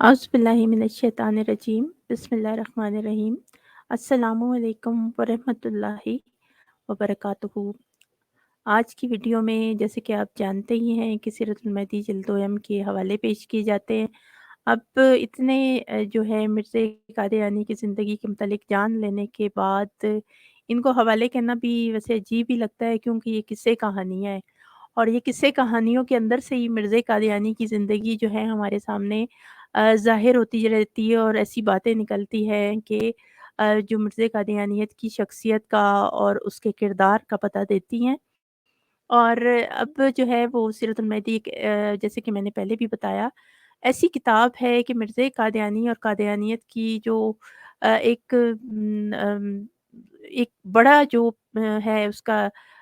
औज़ुबिल्लाहिमिनश्शैतानिर्रजीम बिस्मिल्लाहिर्रहमानिर्रहीम। अस्सलामु अलैकुम वरहमतुल्लाहि वबरकातुहू। आज की वीडियो में जैसे कि आप जानते ही हैं कि सीरतुल महदी जिल्द-ओ-यम के हवाले पेश किए जाते हैं। अब इतने जो है मिर्ज़ा कादियानी की ज़िंदगी के मुतालिक जान लेने के बाद इनको हवाले करना भी वैसे अजीब ही लगता है, क्योंकि ये किस्से कहानियाँ हैं और ये किस्से कहानियों के अंदर से ही मिर्ज़ा कादियानी की ज़िंदगी जो है हमारे सामने ज़ाहिर होती रहती है और ऐसी बातें निकलती हैं कि जो मिर्ज़ा कादियानियत की शख्सियत का और उसके किरदार का पता देती हैं। और अब जो है वो सीरतुल महदी एक जैसे कि मैंने पहले भी बताया, ऐसी किताब है कि मिर्ज़ा कादियानी और कादियानियत की जो एक बड़ा जो है उसका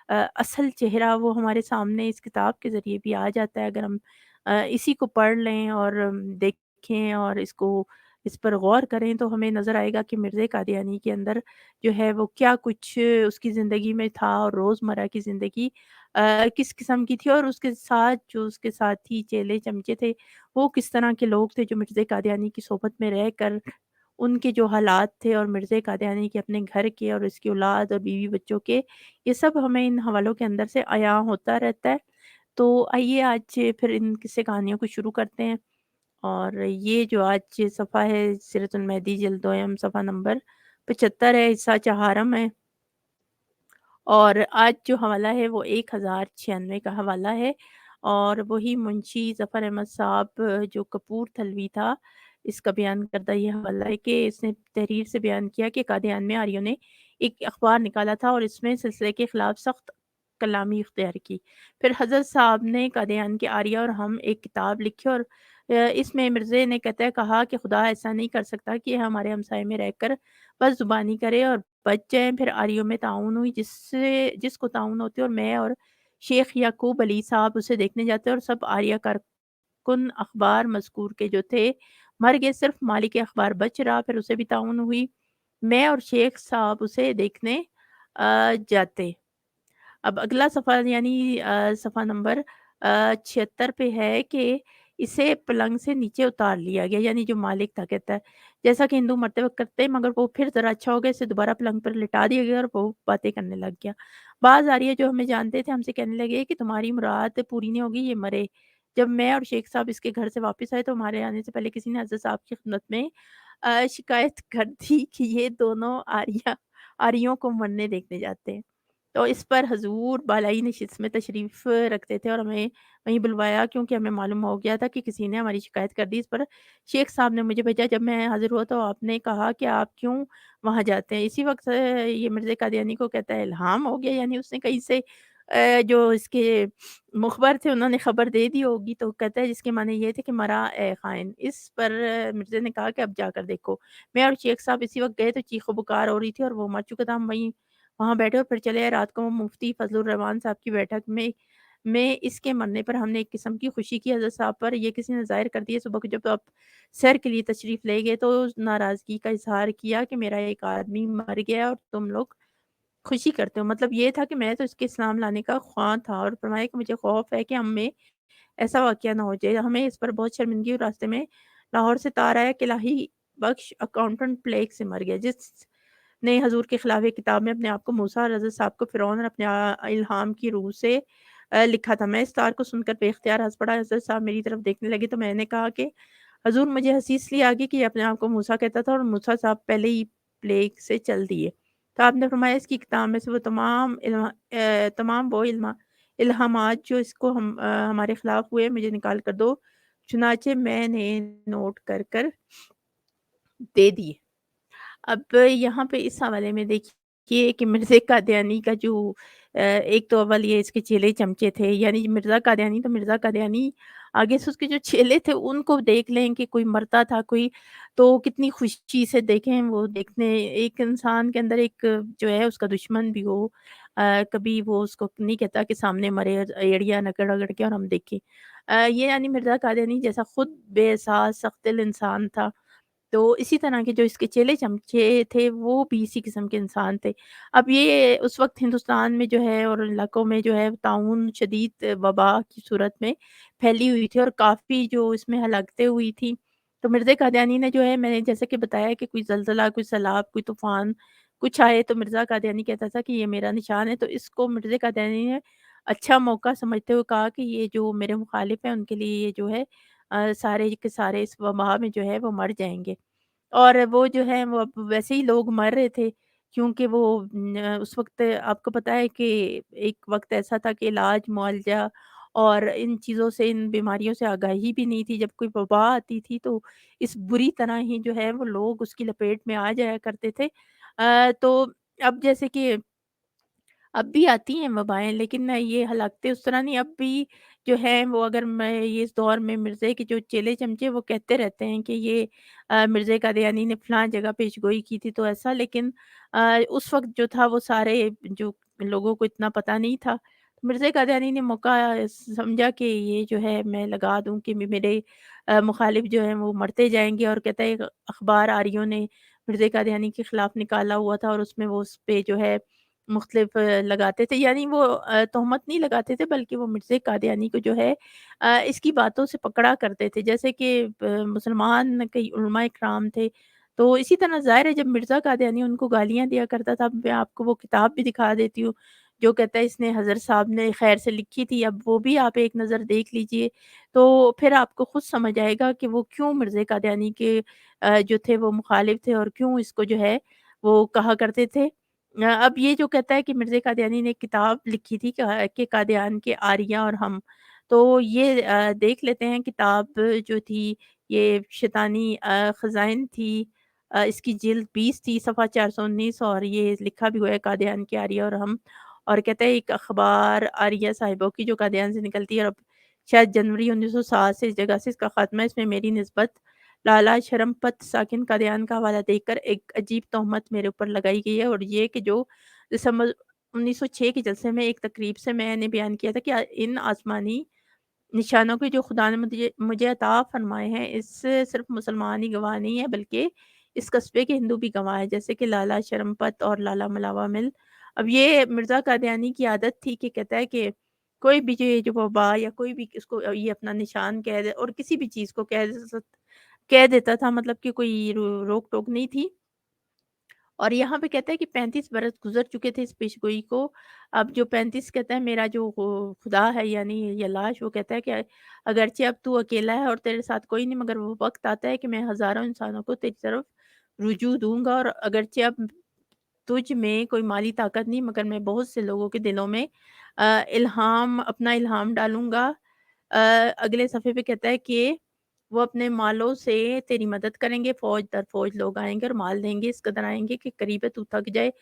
असल चेहरा वो हमारे सामने इस किताब के ज़रिए भी आ जाता है। अगर हम इसी को पढ़ लें और देखें और इस पर गौर करें तो हमें नज़र आएगा कि मिर्ज़ा कादियानी के अंदर जो है वो क्या कुछ उसकी ज़िंदगी में था और रोज़मर्रा की ज़िंदगी किस किस्म की थी और उसके साथ जो उसके साथी चेले-चमचे थे, वो किस तरह के लोग थे जो मिर्ज़ा कादियानी की सोबत में रहकर उनके जो हालात थे और मिर्ज़ा कादियानी के अपने घर के और उसकी औलाद और बीवी-बच्चों के, ये सब हमें इन हवालों के अंदर से अयां होता रहता है। तो आइए आज फिर इन किस्से कहानियों को शुरू करते हैं। और ये जो आज सफ़ा है सीरतुल महदी जिल्द-ओ-यम सफ़ा नंबर 75 है, हिस्सा चहारम है। और आज जो हवाला है वो 1096 का हवाला है और वही मुंशी ज़फ़र अहमद साहब जो कपूरथलवी था, इसका बयान करदा ये हवाला है कि इसने तहरीर से बयान किया कि कादियान में आर्यों ने एक अखबार निकाला था और इसमें सिलसिले के खिलाफ सख्त कलामी इख्तियार की। फिर हज़रत साहब ने कादियान के आर्या और हम एक किताब लिखी और इसमें मिर्ज़े ने कतई कहा कि खुदा ऐसा नहीं कर सकता कि हमारे हमसाये में रहकर बस ज़ुबानी करे और बच जाएँ। फिर आर्यों में ताउन हुई, जिसको ताउन होती है और मैं और शेख याकूब अली साहब उसे देखने जाते और सब आर्या कारकुन अखबार मज़कूर के जो थे मर गए, सिर्फ़ मालिक अखबार बच रहा। फिर उसे भी ताउन हुई। मैं और शेख साहब उसे देखने जाते। अब अगला सफ़ा यानी सफ़ा नंबर 76 पे है कि इसे पलंग से नीचे उतार लिया गया, यानी जो मालिक था कहता है, जैसा कि हिंदू मरते वक़्त करते हैं, मगर वो फिर ज़रा अच्छा हो गया, इसे दोबारा पलंग पर लिटा दिया गया और वो बातें करने लग गया। बाज़ आरिया जो हमें जानते थे हमसे कहने लगे कि तुम्हारी मुराद पूरी नहीं होगी, ये मरे। जब मैं और शेख साहब इसके घर से वापस आए तो हमारे आने से पहले किसी ने हज़रत साहब की खिदमत में शिकायत कर दी कि ये दोनों आरियों को मरने देखने जाते हैं। तो इस पर हज़ूर बालाई नशिस्त में तशरीफ़ रखते थे और हमें वहीं बुलवाया, क्योंकि हमें मालूम हो गया था कि किसी ने हमारी शिकायत कर दी। इस पर शेख साहब ने मुझे भेजा। जब मैं हाज़िर हुआ तो आपने कहा कि आप क्यों वहाँ जाते हैं? इसी वक़्त ये मिर्ज़ा कादियानी को कहता है इल्हाम हो गया, यानी उसने कहीं से जो इसके मुख़बर थे उन्होंने ख़बर दे दी होगी। तो कहता है जिसके माने ये थे कि मरा ए ख़ाइन। इस पर मिर्ज़ा ने कहा कि अब जाकर देखो। मैं और शेख साहब इसी वक़्त गए तो चीख़ो-पुकार हो रही थी और वो मर चुका था। हम वहाँ बैठे और फिर चले आए। रात को मुफ्ती फ़ज़लुर रहमान साहब की बैठक में इसके मरने पर हमने एक किस्म की खुशी की हज़रत साहब पर, ये किसी ने ज़ाहिर कर दिया। सुबह को जब आप सैर के लिए तशरीफ़ ले गए तो नाराज़गी का इज़हार किया कि मेरा एक आदमी मर गया और तुम लोग खुशी करते हो। मतलब ये था कि मैं तो इसके इस्लाम लाने का ख़्वाह था और फरमाया कि मुझे खौफ़ है कि हम में ऐसा वाक़या ना हो जाए। हमें इस पर बहुत शर्मिंदगी हुई। रास्ते में लाहौर से तार आया कि इलाही बख्श अकाउंटेंट प्लेग से मर गया। जिसने हज़ूर के खिलाफ़ एक किताब में अपने आप को मूसा और हज़रत साहब को फ़िरौन और अपने इल्हाम की रूह से लिखा था। मैं इस तार को सुनकर बेख्तियार हँस पड़ा। हज़रत साहब मेरी तरफ देखने लगे तो मैंने कहा कि हज़ूर, मुझे हँसी इसलिए आ गई कि ये अपने आप को मूसा कहता था और मूसा साहब पहले ही प्लेग से चल दिए। तो आपने फरमाया इसकी किताब में से वो तमाम वो इल्हामात जो इसको हमारे खिलाफ हुए मुझे निकाल कर दो। चुनाचे मैंने नोट कर दे दिए। अब यहाँ पे इस हवाले में देखिए कि मिर्ज़ा कादियानी का जो एक तो अव्वल ये इसके चेले चमचे थे, यानी मिर्ज़ा कादियानी तो मिर्ज़ा कादियानी, आगे से उसके जो चेले थे उनको देख लें कि कोई मरता था कोई, तो कितनी खुशी से देखें वो देखने। एक इंसान के अंदर एक जो है उसका दुश्मन भी हो, कभी वो उसको नहीं कहता कि सामने मरे एड़ियाँ रगड़-रगड़ के और हम देखें। ये यानी मिर्ज़ा कादियानी जैसा खुद बेएहसास सख्त दिल इंसान था, तो इसी तरह के जो इसके चेले-चमचे थे, वो भी इसी किस्म के इंसान थे। अब ये उस वक़्त हिंदुस्तान में जो है और इलाकों में जो है ताउन शदीद वबा की सूरत में फैली हुई थी और काफ़ी जो इसमें हलाकतें हुई थी। तो मिर्ज़ा कादियानी ने जो है, मैंने जैसे कि बताया कि कोई ज़लज़ला, कोई सैलाब, कोई तूफ़ान कुछ आए तो मिर्ज़ा कादियानी कहता था कि ये मेरा निशान है। तो इसको मिर्ज़ा कादियानी ने अच्छा मौका समझते हुए कहा कि ये जो मेरे मुखालिफ़ हैं उनके लिए ये जो है सारे के सारे इस वबा में जो है वो मर जाएँगे। और वो जो है वो अब वैसे ही लोग मर रहे थे, क्योंकि वो उस वक़्त आपको पता है कि एक वक़्त ऐसा था कि इलाज, मुआलजा और इन चीज़ों से, इन बीमारियों से आगाही भी नहीं थी। जब कोई वबा आती थी तो इस बुरी तरह ही जो है वो लोग उसकी लपेट में आ जाया करते थे। तो अब जैसे कि अब भी आती हैं वबाएँ, लेकिन ये हलाकतें उस तरह नहीं। अब भी जो है वो, अगर मैं ये इस दौर में मिर्ज़े के जो चेले-चमचे वो कहते रहते हैं कि ये मिर्ज़ा कादियानी ने फलाँ जगह पेशगोई की थी तो ऐसा, लेकिन उस वक़्त जो था वो सारे जो लोगों को इतना पता नहीं था। मिर्ज़ा कादियानी ने मौका समझा कि ये जो है मैं लगा दूँ कि मेरे मुखालिफ जो हैं वो मरते जाएँगे, और कहता है अखबार आरियों ने मिर्ज़ा कादियानी के खिलाफ़ निकाला हुआ था और उसमें वो उस पे जो है मुख्तलिफ लगाते थे, यानी वो तोहमत नहीं लगाते थे, बल्कि वो मिर्ज़ा कादियानी को जो है इसकी बातों से पकड़ा करते थे। जैसे कि मुसलमान कई उलमा इकराम थे, तो इसी तरह ज़ाहिर है जब मिर्ज़ा कादियानी उनको गालियाँ दिया करता था, मैं आपको वो किताब भी दिखा देती हूँ, जो कहता है इसने हज़रत साहब ने ख़ैर से लिखी थी, अब वो भी आप एक नज़र देख लीजिए, तो फिर आपको खुद समझ आएगा कि वो क्यों मिर्ज़ा कादियानी के जो थे वो मुखालिफ थे, और क्यों इसको जो है वो कहा करते थे। अब ये जो कहता है कि मिर्ज़ा कादियानी ने किताब लिखी थी कि कादियान के आरिया और हम, तो ये देख लेते हैं किताब जो थी, ये शैतानी ख़ज़ाइन थी। इसकी जिल्द 20 थी, सफ़ा 419, और ये लिखा भी हुआ है कादियान के आरिया और हम। और कहता है एक अख़बार आरिया साहिबों की जो कादियान से निकलती है, और अब शायद जनवरी 1907 से इस जगह से इसका ख़ात्मा है। इसमें मेरी निस्बत लाला शरमपत साकिन कादियान का हवाला देकर एक अजीब तोहमत मेरे ऊपर लगाई गई है, और ये कि जो दिसंबर 1906 के जलसे में एक तकरीब से मैंने बयान किया था कि इन आसमानी निशानों के जो खुदा ने मुझे मुझे अता फ़रमाए हैं, इससे सिर्फ़ मुसलमान ही गवाह नहीं है, बल्कि इस कस्बे के हिंदू भी गवाह हैं, जैसे कि लाला शरमपत और लाला मलावा मिल। अब ये मिर्ज़ा कादियानी की आदत थी कि कहता है कि कोई भी जो वबा या कोई भी इसको ये अपना निशान कह दे, और किसी भी चीज़ को कह देता था, मतलब कि कोई रोक-टोक नहीं थी। और यहाँ पे कहता है कि 35 बरस गुज़र चुके थे इस पेशगोई को। अब जो 35 कहता है, मेरा जो खुदा है, यानी ये लाश, वो कहता है कि अगरचे अब तू अकेला है और तेरे साथ कोई नहीं, मगर वो वक़्त आता है कि मैं हज़ारों इंसानों को तेरी तरफ रुजू दूँगा, और अगरचे अब तुझ में कोई माली ताकत नहीं, मगर मैं बहुत से लोगों के दिलों में अपना इल्हाम डालूँगा। अ, अगले सफ़े पे कहता है कि वो अपने मालों से तेरी मदद करेंगे, फ़ौज दर फ़ौज लोग आएँगे और माल देंगे, इस कदर आएँगे कि करीब है तू थक जाए।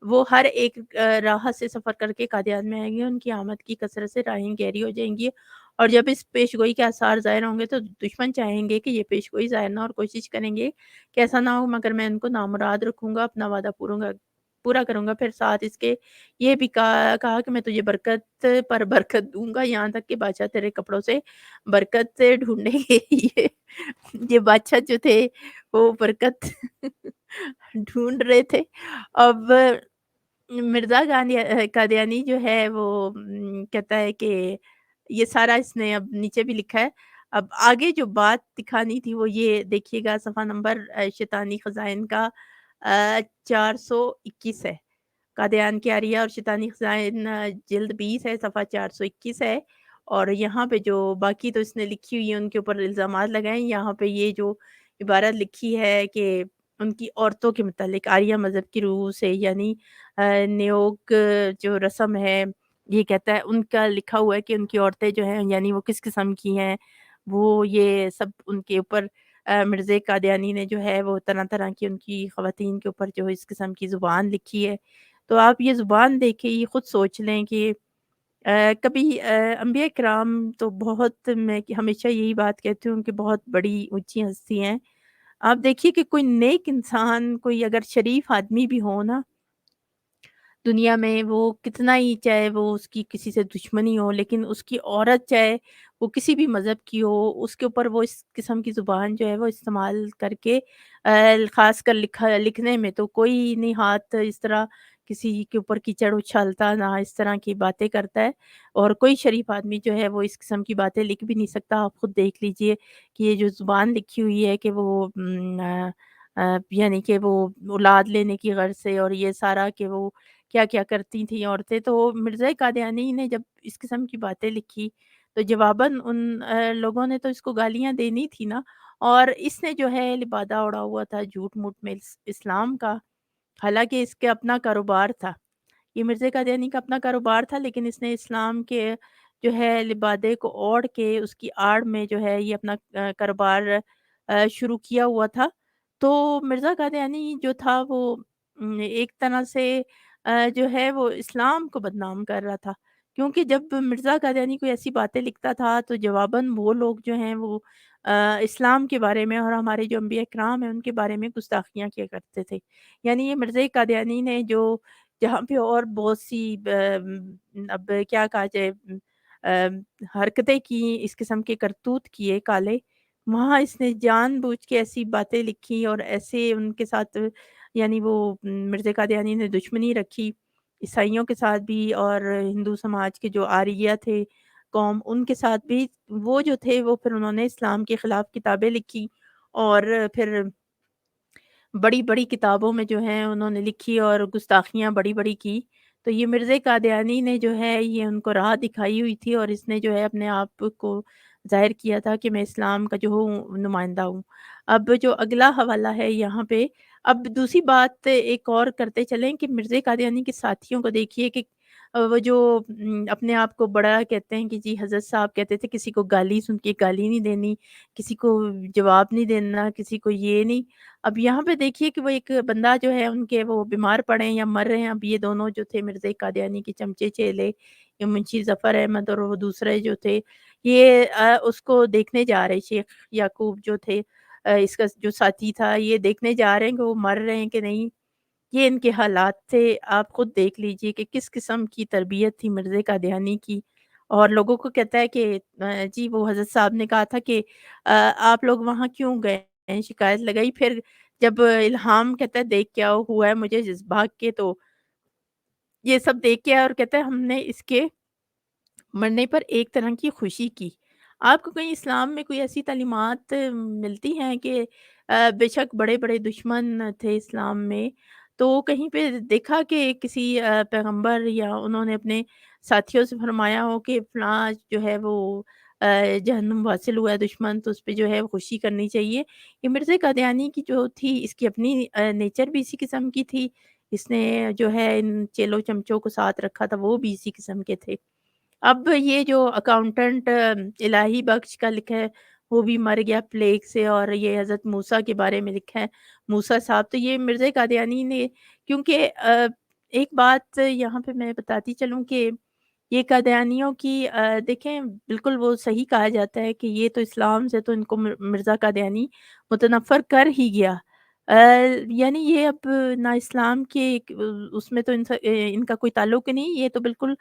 वो हर एक राह से सफ़र करके कादियान में आएँगे, उनकी आमद की कसरत से राहें गहरी हो जाएँगी, और जब इस पेशगोई के आसार ज़ाहिर होंगे तो दुश्मन चाहेंगे कि ये पेशगोई ज़ाहिर ना हो, और कोशिश करेंगे कि ऐसा ना हो, मगर मैं इनको नामुराद रखूँगा, अपना वादा पूरा करूँगा। फिर साथ इसके ये भी कहा कि मैं तुझे बरकत पर बरकत दूँगा, यहाँ तक कि बादशाह तेरे कपड़ों से बरकत ढूँढेंगे। ये बादशाह जो थे वो बरकत ढूँढ रहे थे। अब मिर्ज़ा कादियानी जो है वो कहता है कि ये सारा इसने अब नीचे भी लिखा है। अब आगे जो बात दिखानी थी वो ये देखिएगा, सफ़ा नंबर शैतानी ख़ज़ाइन का 421 है। कादियान की आरिया और शैतानी ख़ज़ाइन जिल्द 20 है, सफ़ा 421 है। और यहाँ पे जो बाकी तो इसने लिखी हुई है, उनके ऊपर इल्ज़ामात लगाए हैं। यहाँ पे ये जो इबारत लिखी है कि उनकी औरतों के मुतालिक आर्य मज़हब की रूह से, यानी न्योग जो रस्म है, ये कहता है, उनका लिखा हुआ है कि उनकी औरतें जो हैं, यानी वो किस किस्म की हैं, वो ये सब उनके ऊपर मिर्ज़ा कादियानी ने जो है वो तरह-तरह की उनकी ख़वातीन के ऊपर जो इस किस्म की ज़ुबान लिखी है। तो आप ये ज़ुबान देख के ये खुद सोच लें कि कभी अंबिया किराम तो बहुत, मैं हमेशा यही बात कहती हूँ कि बहुत बड़ी ऊँची हस्ती हैं। आप देखिए कि कोई नेक इंसान, कोई अगर शरीफ आदमी भी हो ना दुनिया में, वो कितना ही, चाहे वो उसकी किसी से दुश्मनी हो, लेकिन उसकी औरत चाहे वो किसी भी मज़हब की हो, उसके ऊपर वो इस किस्म की ज़ुबान जो है वो इस्तेमाल करके ख़ासकर लिखने में तो कोई नहीं हाथ इस तरह किसी के ऊपर कीचड़ उछालता, ना इस तरह की बातें करता है। और कोई शरीफ आदमी जो है वो इस किस्म की बातें लिख भी नहीं सकता। आप खुद देख लीजिए कि ये जो ज़ुबान लिखी हुई है कि वो यानी कि वो औलाद लेने की गर्ज़ से और ये सारा कि वो क्या-क्या करती थी औरतें। तो मिर्ज़ा कादियानी ने जब इस किस्म की बातें लिखी, तो जवाबन उन लोगों ने तो इसको गालियाँ देनी थी ना। और इसने जो है लिबादा ओढ़ा हुआ था झूठ-मूठ में इस्लाम का, हालाँकि इसके अपना कारोबार था। ये मिर्ज़ा कादियानी का अपना कारोबार था, लेकिन इसने इस्लाम के जो है लिबादे को ओढ़ के उसकी आड़ में जो है ये अपना कारोबार शुरू किया हुआ था। तो मिर्ज़ा कादियानी जो था वो एक तरह से जो है वो इस्लाम को बदनाम कर रहा था। क्योंकि जब मिर्ज़ा कादियानी कोई ऐसी बातें लिखता था तो जवाबन वो लोग जो हैं वो इस्लाम के बारे में और हमारे जो अंबिया किराम हैं उनके बारे में गुस्ताखियाँ किया करते थे। यानी ये मिर्ज़ा कादियानी ने जो जहाँ पे और बहुत सी अब क्या कहा जाए हरकतें की, इस किस्म के करतूत किए काले, वहाँ इसने जानबूझ के ऐसी बातें लिखी और ऐसे उनके साथ यानी वो मिर्ज़ा कादियानी ने दुश्मनी रखी, ईसाइयों के साथ भी और हिंदू समाज के जो आर्य थे कौम, उनके साथ भी। वो जो थे वो फिर उन्होंने इस्लाम के खिलाफ किताबें लिखी और फिर बड़ी-बड़ी किताबों में जो है उन्होंने लिखी और गुस्ताखियाँ बड़ी-बड़ी की। तो ये मिर्ज़ा कादियानी ने जो है ये उनको राह दिखाई हुई थी और इसने जो है अपने आप को ज़ाहिर किया था कि मैं इस्लाम का जो हूँ नुमाइंदा हूँ। अब जो अगला हवाला है यहाँ पे, अब दूसरी बात एक और करते चलें कि मिर्ज़ा कादियानी के साथियों को देखिए कि वो जो अपने आप को बड़ा कहते हैं कि जी हज़रत साहब कहते थे किसी को गाली सुन के गाली नहीं देनी, किसी को जवाब नहीं देना, किसी को ये नहीं। अब यहाँ पे देखिए कि वो एक बंदा जो है उनके वो बीमार पड़े हैं या मर रहे हैं। अब ये दोनों जो थे मिर्ज़ा कादियानी के चमचे चेले, ये मुंशी ज़फ़र अहमद और वो दूसरे जो थे, ये उसको देखने जा रहे शेख याकूब जो थे, इसका जो साथी था, ये देखने जा रहे हैं कि वो मर रहे हैं कि नहीं। ये इनके हालात थे, आप खुद देख लीजिए कि किस किस्म की तरबियत थी मिर्ज़ा कादियानी की। और लोगों को कहता है कि जी वो हज़रत साहब ने कहा था कि आप लोग वहाँ क्यों गए हैं? शिकायत लगाई। फिर जब इल्हाम कहता है देख क्या हुआ है मुझे जिस भाग के, तो ये सब देख के आया और कहता है हमने इसके मरने पर एक तरह की खुशी की। आपको कहीं इस्लाम में कोई ऐसी तालीमात मिलती हैं कि बेशक बड़े-बड़े दुश्मन थे इस्लाम में, तो कहीं पे देखा कि किसी पैगंबर या उन्होंने अपने साथियों से फरमाया हो कि फलाँ जो है वो जहन्नुम वासिल हुआ है दुश्मन, तो उसपे जो है वो खुशी करनी चाहिए। ये मिर्ज़ा कादियानी की जो थी इसकी अपनी नेचर भी इसी किस्म की थी। इसने जो है इन चेलो चमचों को साथ रखा था, वो भी इसी किस्म के थे। अब ये जो अकाउंटेंट इलाही बख्श का लिखा है, वो भी मर गया प्लेग से। और ये हज़रत मूसा के बारे में लिखा है, मूसा साहब। तो ये मिर्ज़ा कादियानी ने, क्योंकि एक बात यहाँ पे मैं बताती चलूँ कि ये कादियानियों की देखें बिल्कुल वो सही कहा जाता है कि ये तो इस्लाम से तो इनको मिर्ज़ा कादियानी मुतनफ़्फ़र कर ही गया। अ, यानी ये अब ना इस्लाम के उसमें तो इनका कोई ताल्लुक ही नहीं, ये तो बिल्कुल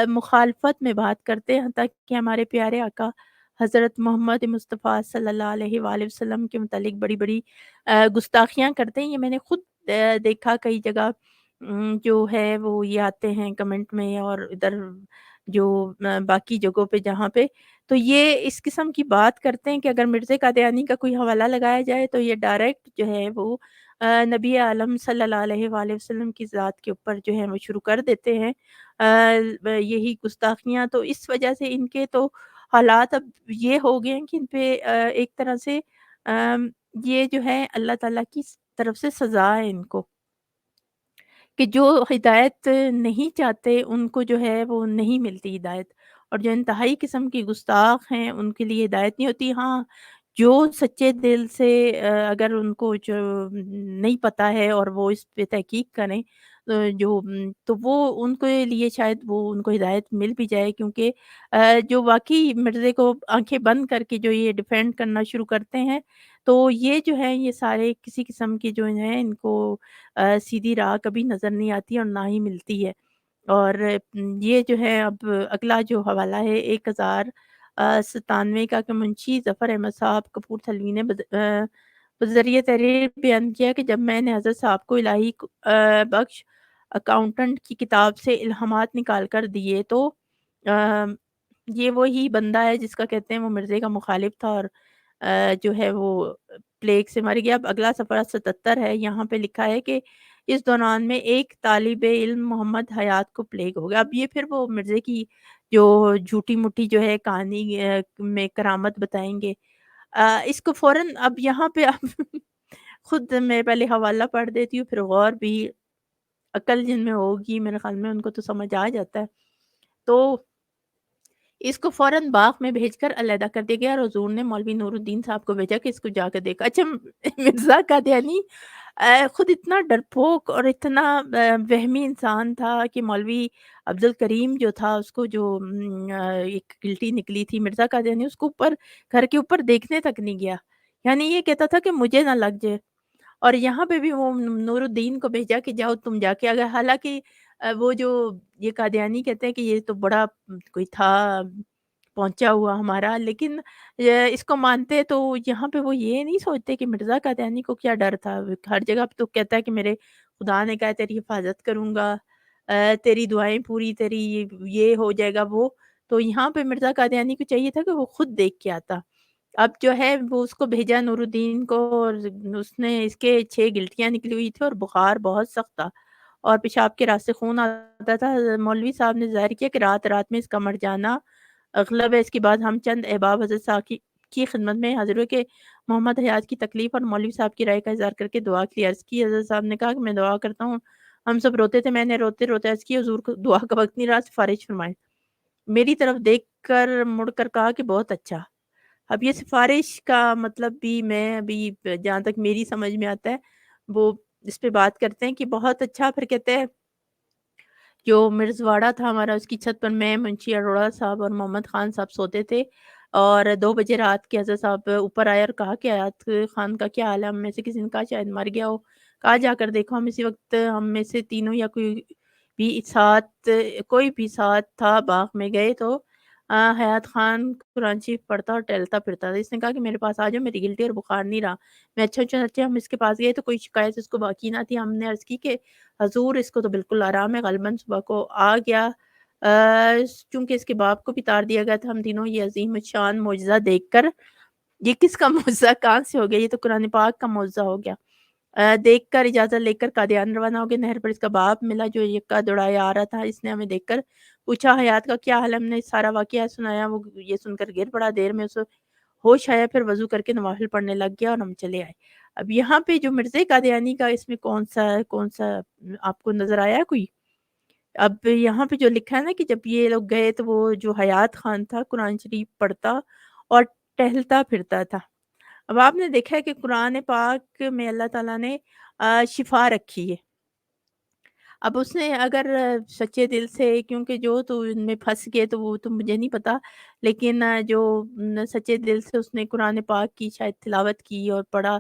मुखालफत में बात करते हैं, हत्ता कि हमारे प्यारे आका हज़रत मोहम्मद मुस्तफ़ा सल्लल्लाहु अलैहि वसल्लम के मुतालिक बड़ी-बड़ी गुस्ताखियाँ करते हैं। ये मैंने खुद देखा कई जगह। जो है वो ये आते हैं कमेंट में और इधर जो बाकी जगहों पे जहाँ पे, तो ये इस किस्म की बात करते हैं कि अगर मिर्ज़ा कादियानी का कोई हवाला लगाया जाए तो ये डायरेक्ट जो है वो नबी आलम सल्लल्लाहु अलैहि वसल्लम की ज़ात के ऊपर जो है वो शुरू कर देते हैं यही गुस्ताखियाँ। तो इस वजह से इनके तो हालात अब ये हो गए हैं कि इन पे एक तरह से अम, ये जो है अल्लाह ताला की तरफ से सज़ा है इनको। कि जो हिदायत नहीं चाहते उनको जो है वो नहीं मिलती हिदायत। और जो इंतहाई किस्म के गुस्ताख हैं उनके लिए हिदायत नहीं होती। हाँ, जो सच्चे दिल से अगर उनको जो नहीं पता है और वो इस पे तहकीक करें, तो वो उनके लिए शायद वो उनको हिदायत मिल भी जाए। क्योंकि जो वाक़ई मिर्ज़े को आँखें बंद करके जो ये डिफेंड करना शुरू करते हैं, तो ये जो है ये सारे किसी किस्म के जो हैं इनको सीधी राह कभी नज़र नहीं आती और ना ही मिलती है। और ये जो है अब अगला जो हवाला है 1097 का कि मुंशी ज़फ़र अहमद साहब कपूरथलवी ने बज़रिए तहरीर बयान किया कि जब मैंने हज़रत साहब को इलाही बख्श अकाउंटेंट की किताब से इल्हामात निकाल कर दिए तो अ, ये वही बंदा है जिसका कहते हैं वो मिर्ज़े का मुखालिफ था और जो है वो प्लेग से मर गया। अब अगला सफ़रा 77 है, यहाँ पे लिखा है कि इस दौरान में एक तालिबे इल्म मोहम्मद हयात को प्लेग हो गया। अब ये फिर वो मिर्ज़े की जो झूठी-मूठी जो है कहानी में करामत बताएँगे। इसको फ़ौरन अब यहाँ पे अब खुद मैं पहले हवाला पढ़ देती हूँ, फिर गौर भी अक्ल जिनमें होगी मेरे ख़्याल में उनको तो समझ आ जाता है। तो इसको फ़ौरन बाग में भेजकर अलहदा कर दिया गया और हुज़ूर ने मौलवी नूरुद्दीन साहब को भेजा कि इसको जाकर देखो। अच्छा मिर्ज़ा कादियानी खुद इतना डरपोक और इतना वहमी इंसान था कि मौलवी अब्दुल करीम जो था उसको जो एक गिल्टी निकली थी मिर्ज़ा कादियानी उसको ऊपर घर के ऊपर देखने तक नहीं गया। यानी ये कहता था कि मुझे ना लग जाए। और यहाँ पे भी वो नूरुद्दीन को भेजा कि जाओ तुम जाके अगर हालाँकि वो जो ये कादियानी कहते हैं कि ये तो बड़ा कोई था पहुँचा हुआ हमारा लेकिन इसको मानते तो यहाँ पे वो ये नहीं सोचते कि मिर्ज़ा कादियानी को क्या डर था। हर जगह पे तो कहता है कि मेरे खुदा ने कहा है तेरी हिफ़ाज़त करूँगा तेरी दुआएँ पूरी तेरी ये हो जाएगा वो। तो यहाँ पे मिर्ज़ा कादियानी को चाहिए था कि वो खुद देख के आता। अब जो है वो उसको भेजा नूरुद्दीन को और उसने इसके 6 गिल्टियाँ निकली हुई थी और बुखार बहुत सख्त था और पेशाब के रास्ते खून आता था। मौलवी साहब ने ज़ाहिर किया कि रात-रात में इसका मर जाना अगलब है। इसके बाद हम चंद अहबाब हज़रत साहब की खिदमत में हाज़िर हुए कि मोहम्मद हयात की तकलीफ़ और मौलवी साहब की राय का इज़हार करके दुआ की अर्ज़ की। हज़रत साहब ने कहा कि मैं दुआ करता हूँ। हम सब रोते थे, मैंने रोते-रोते अर्ज़ की हुज़ूर को दुआ का वक़्त नहीं रहा, सिफ़ारिश फरमाएँ। मेरी तरफ देख कर मुड़कर कहा कि बहुत अच्छा। अब ये सिफ़ारिश का मतलब भी मैं अभी जहाँ तक मेरी समझ में आता है, वो इस पे बात करते हैं कि बहुत अच्छा फिर कहते हैं जो मिर्ज़वाड़ा था हमारा उसकी छत पर मैं, मुंशी अरोड़ा साहब और मोहम्मद ख़ान साहब सोते थे और 2 बजे रात के हज़रत साहब ऊपर आए और कहा कि हयात ख़ान का क्या हाल है? हम में से किसी ने कहा शायद मर गया हो। कहा जाकर देखो हम इसी वक़्त हम में से तीनों या कोई भी साथ था बाग में गए तो हयात ख़ान कुरान शरीफ पढ़ता और टहलता फिरता था। इसने कहा कि मेरे पास आ जाओ मेरी गिल्टी और बुखार नहीं रहा। मैं अच्छा चाचा हम इसके पास गए तो कोई शिकायत इसको बाकी ना थी। हमने अर्ज़ की कि हज़ूर इसको तो बिल्कुल आराम है, ग़ालिबन सुबह को आ गया। चूँकि इसके बाप को भी तार दिया गया था, हम तीनों ये अज़ीम शान मोजज़ा देखकर ये किसका मोजज़ा कहाँ से हो गया? ये तो कुरान पाक का मोजज़ा हो गया। देखकर इजाज़त लेकर कादियान रवाना हो गए। नहर पर इसका बाप मिला जो यक्का दौड़ाए आ रहा था। इसने हमें देखकर पूछा हयात का क्या हाल है? हमने सारा वाक़या सुनाया। वो ये सुनकर गिर पड़ा। देर में उसे होश आया फिर वज़ू करके नवाफ़िल पढ़ने लग गया और हम चले आए। अब यहाँ पे जो मिर्ज़ा कादियानी का इसमें कौन-सा आपको नज़र आया कोई? अब यहाँ पे जो लिखा है ना कि जब ये लोग गए तो वो जो हयात ख़ान था कुरान शरीफ पढ़ता और टहलता फिरता था। अब आपने देखा है कि कुरान पाक में अल्लाह ताला ने शिफ़ा रखी है। अब उसने अगर सच्चे दिल से क्योंकि जो तो इनमें फँस गए तो वो तो मुझे नहीं पता, लेकिन जो सच्चे दिल से उसने कुरान पाक की शायद तिलावत की और पढ़ा,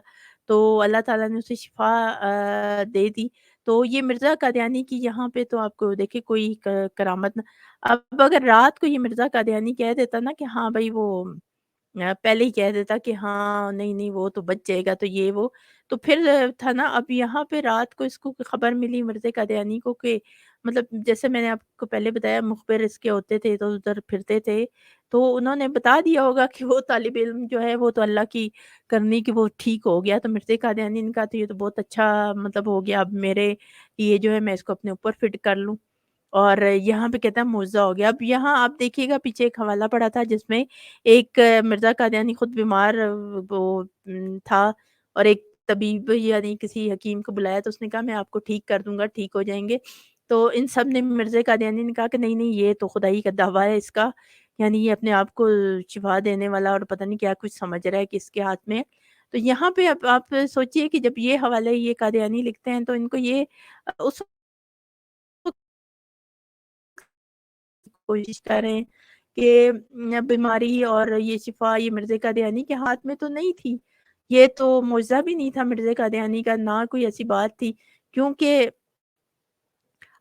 तो अल्लाह ताला ने उसे शिफ़ा दे दी। तो ये मिर्ज़ा कादियानी की यहाँ पे तो आपको देखिए कोई क करामत ना अब अगर रात को ये मिर्ज़ा कादियानी कह देता ना कि हाँ भई वो पहले ही कह देता कि हाँ, नहीं-नहीं वो तो बच जाएगा तो ये वो, तो फिर था ना अब यहाँ पे रात को इसको खबर मिली मिर्ज़ा कादियानी को कि मतलब जैसे मैंने आपको पहले बताया मुखबिर इसके होते थे, तो उधर फिरते थे, तो उन्होंने बता दिया होगा कि वो तालिब इल्म जो है वो तो अल्लाह की करनी कि वो ठीक हो गया, तो मिर्ज़ा कादियानी ने कहा तो ये तो बहुत अच्छा मतलब हो गया अब मेरे लिए जो है मैं इसको अपने ऊपर फिट कर लूँ। और यहाँ पे कहता है मुअज़्ज़ा हो गया। अब यहाँ आप देखिएगा पीछे एक हवाला पड़ा था जिसमें एक मिर्ज़ा कादियानी खुद बीमार वो था और एक तबीब यानी किसी हकीम को बुलाया तो उसने कहा मैं आपको ठीक कर दूँगा, ठीक हो जाएँगे। तो इन सब ने मिर्ज़ा कादियानी ने कहा कि नहीं-नहीं ये तो खुदाई का दावा है इसका, यानी ये अपने आप को शिफ़ा देने वाला और पता नहीं क्या कुछ समझ रहा है कि इसके हाथ में है। तो यहाँ पे अब आप सोचिए कि जब ये हवाले ये कादियानी लिखते हैं तो इनको ये उस कोशिश करें कि बीमारी और ये शिफ़ा ये मिर्ज़ा कादियानी के हाथ में तो नहीं थी। ये तो मुअज़्ज़ा भी नहीं था मिर्ज़ा कादियानी का, ना कोई ऐसी बात थी। क्योंकि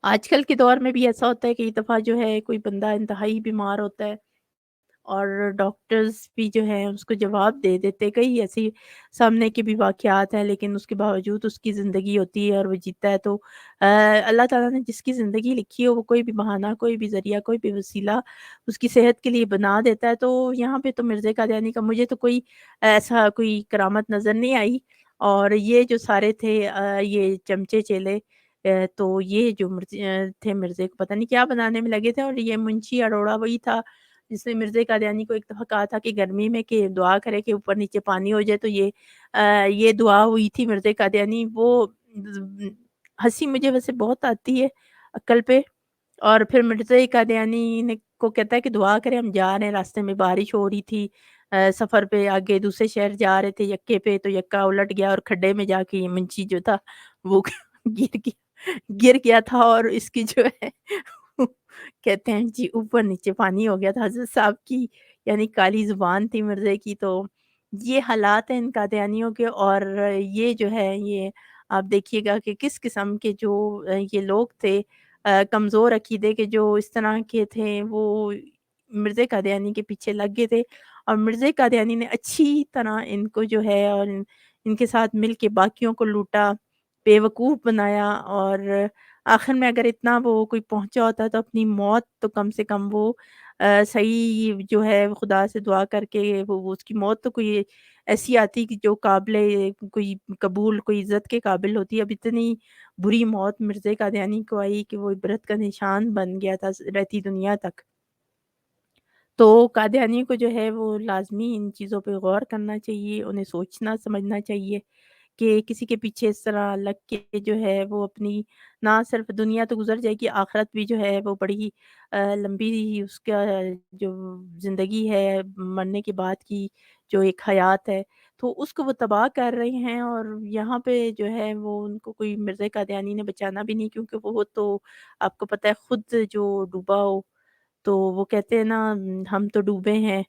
आजकल के दौर में भी ऐसा होता है कई दफ़ा जो है कोई बंदा इंतहाई बीमार होता है और डॉक्टर्स भी जो हैं उसको जवाब दे देते। कई ऐसी सामने के भी वाक़यात हैं, लेकिन उसके बावजूद उसकी ज़िंदगी होती है और वो जीता है। तो अल्लाह ताला ने जिसकी ज़िंदगी लिखी हो वो कोई भी बहाना, कोई भी ज़रिया, कोई भी वसीला उसकी सेहत के लिए बना देता है। तो यहाँ पे तो मिर्ज़ा कादियानी का मुझे तो कोई ऐसा कोई करामत नज़र नहीं आई। और ये जो सारे थे ये चमचे चेले तो ये जो थे मिर्ज़े को पता नहीं क्या बनाने में लगे थे। और ये मुंशी अरोड़ा वही था जिसने मिर्ज़ा कादियानी को एक दफ़ा कहा था कि गर्मी में कि दुआ करे कि ऊपर नीचे पानी हो जाए। तो ये दुआ हुई थी मिर्ज़ा कादियानी वो हँसी मुझे वैसे बहुत आती है अक्ल पे। और फिर मिर्ज़ा कादियानी ने को कहता है कि दुआ करें, हम जा रहे हैं, रास्ते में बारिश हो रही थी। सफ़र पे आगे दूसरे शहर जा रहे थे यक्के पे, तो यक्का उलट गया और खड्डे में जाके ये मुंशी जो था वो गिर गया था। और इसकी जो है कहते हैं जी ऊपर नीचे पानी हो गया था हज़रत साहब की, यानी काली ज़ुबान थी मिर्ज़े की। तो ये हालात हैं इन कादियानियों के। और ये जो है ये आप देखिएगा कि किस किस्म के जो ये लोग थे कमज़ोर अक़ीदे के जो इस तरह के थे वो मिर्ज़ा कादियानी के पीछे लग गए थे। और मिर्ज़ा कादियानी ने अच्छी तरह इनको जो है और इनके साथ मिल के बाकियों को लूटा, बेवकूफ़ बनाया। और आखिर में अगर इतना वो कोई पहुँचा होता तो अपनी मौत तो कम से कम वो सही जो है खुदा से दुआ करके वो उसकी मौत तो कोई ऐसी आती कि जो काबिल कोई कबूल, कोई इज़्ज़त के काबिल होती। अब इतनी बुरी मौत मिर्ज़ा कादियानी को आई कि वो इबरत का निशान बन गया था रहती दुनिया तक। तो कादियानियों को जो है वो लाज़मी इन चीज़ों पे गौर करना चाहिए, उन्हें सोचना समझना चाहिए कि किसी के पीछे इस तरह लग के जो है वो अपनी ना सिर्फ़ दुनिया तो गुज़र जाएगी, आख़िरत भी जो है वो बड़ी लंबी उसका जो ज़िंदगी है, मरने के बाद की जो एक हयात है, तो उसको वो तबाह कर रहे हैं। और यहाँ पे जो है वो उनको कोई मिर्ज़ा कादियानी ने बचाना भी नहीं, क्योंकि वो तो आपको पता है खुद जो डूबा हो, तो वो कहते हैं ना हम तो डूबे हैं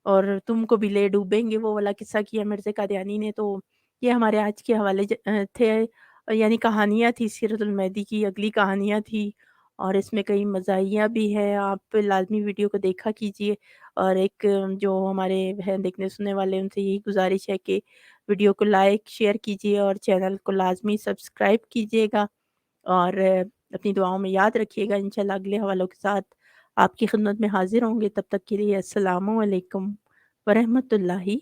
और तुमको भी ले डूबेंगे, वो वाला किस्सा किया मिर्ज़ा कादियानी ने। तो ये हमारे आज के हवाले थे, यानी कहानियाँ थी सीरतुल मेहदी की, अगली कहानियाँ थी और इसमें कई मज़ाहिया भी हैं। आप लाज़मी वीडियो को देखा कीजिए। और एक जो हमारे हैं देखने सुनने वाले उनसे यही गुज़ारिश है कि वीडियो को लाइक, शेयर कीजिए और चैनल को लाज़मी सब्सक्राइब कीजिएगा। और अपनी दुआओं में याद रखिएगा। इंशाल्लाह अगले हवालों के साथ आपकी खिदमत में हाज़िर होंगे। तब तक के लिए अस्सलामु अलैकुम व रहमतुल्लाहि